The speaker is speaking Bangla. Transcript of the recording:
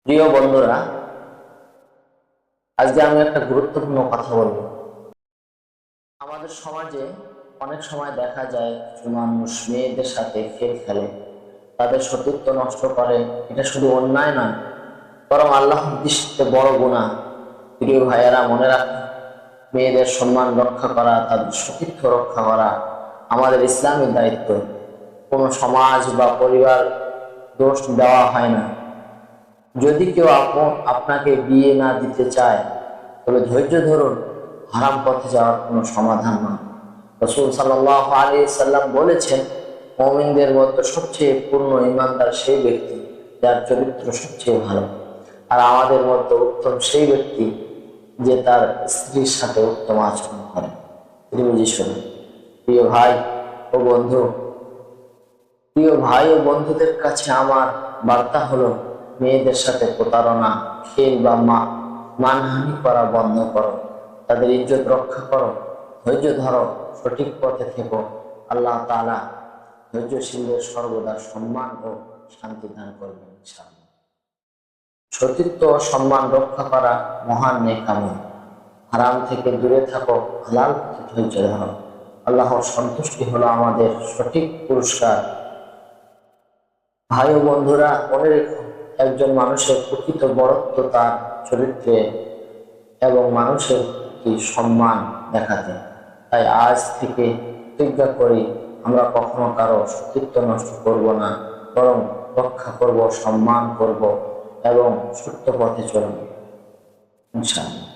প্রিয় বন্ধুরা, আজকে আমি একটা গুরুত্বপূর্ণ কথা বলবো। আমাদের সমাজে অনেক সময় দেখা যায় কিছু মানুষ মেয়েদের সাথে খেল খেলে, তাদের সতীত্ব নষ্ট করে। এটা শুধু অন্যায় নয়, বরং আল্লাহর দৃষ্টিতে বড় গুনাহ। প্রিয় ভাইয়েরা, মনে রাখুন, মেয়েদের সম্মান রক্ষা করা, তাদের সতীত্ব রক্ষা করা আমাদের ইসলামের দায়িত্ব। কোনো সমাজ বা পরিবার দোষ দেওয়া হয় না। যদি কেউ আপনাকে বিয়ে না দিতে চায়, তবে ধৈর্য ধরুন। হারাম পথে যাওয়ার কোনো সমাধান নয়। রাসূল সাল্লাল্লাহু আলাইহি সাল্লাম বলেছেন, মুমিনদের মধ্যে সবচেয়ে পূর্ণ ঈমানদার সেই ব্যক্তি যার চরিত্র সবচেয়ে ভালো। আর আমাদের মধ্যে উত্তম সেই ব্যক্তি যে তার স্ত্রীর সাথে উত্তম আচরণ করে। তিরমিজি শরীফ। প্রিয় ভাই ও বন্ধু, প্রিয় ভাই ও বন্ধুদের কাছে আমার বার্তা হলো, মেয়েদের সাথে প্রতারণা, খেল বা মানহানি করা বন্ধ করো। তাদের ইজ্জত রক্ষা করো, ধৈর্য ধরো, সঠিক পথে থেকো। আল্লাহ তাআলা ধৈর্যশীলদের সর্বদা সম্মান ও শান্তি দান করবেন ইনশাআল্লাহ। সতীত্ব ও সম্মান রক্ষা করা মহান নেক আমল। হারাম থেকে দূরে থাকো, হালাল পথে ধৈর্য ধরো। আল্লাহর সন্তুষ্টি হলো আমাদের সঠিক পুরস্কার। ভাই ও বন্ধুরা, মনে রেখো, একজন মানুষের প্রকৃত বড়ত্ব তার চরিত্রে এবং মানুষের প্রতি সম্মান দেখাতে। তাই আজ থেকে প্রতিজ্ঞা করি, আমরা কখনো কারো সতীত্ব নষ্ট করব না, বরং রক্ষা করব, সম্মান করব এবং সত্য পথে চলব ইনশাআল্লাহ।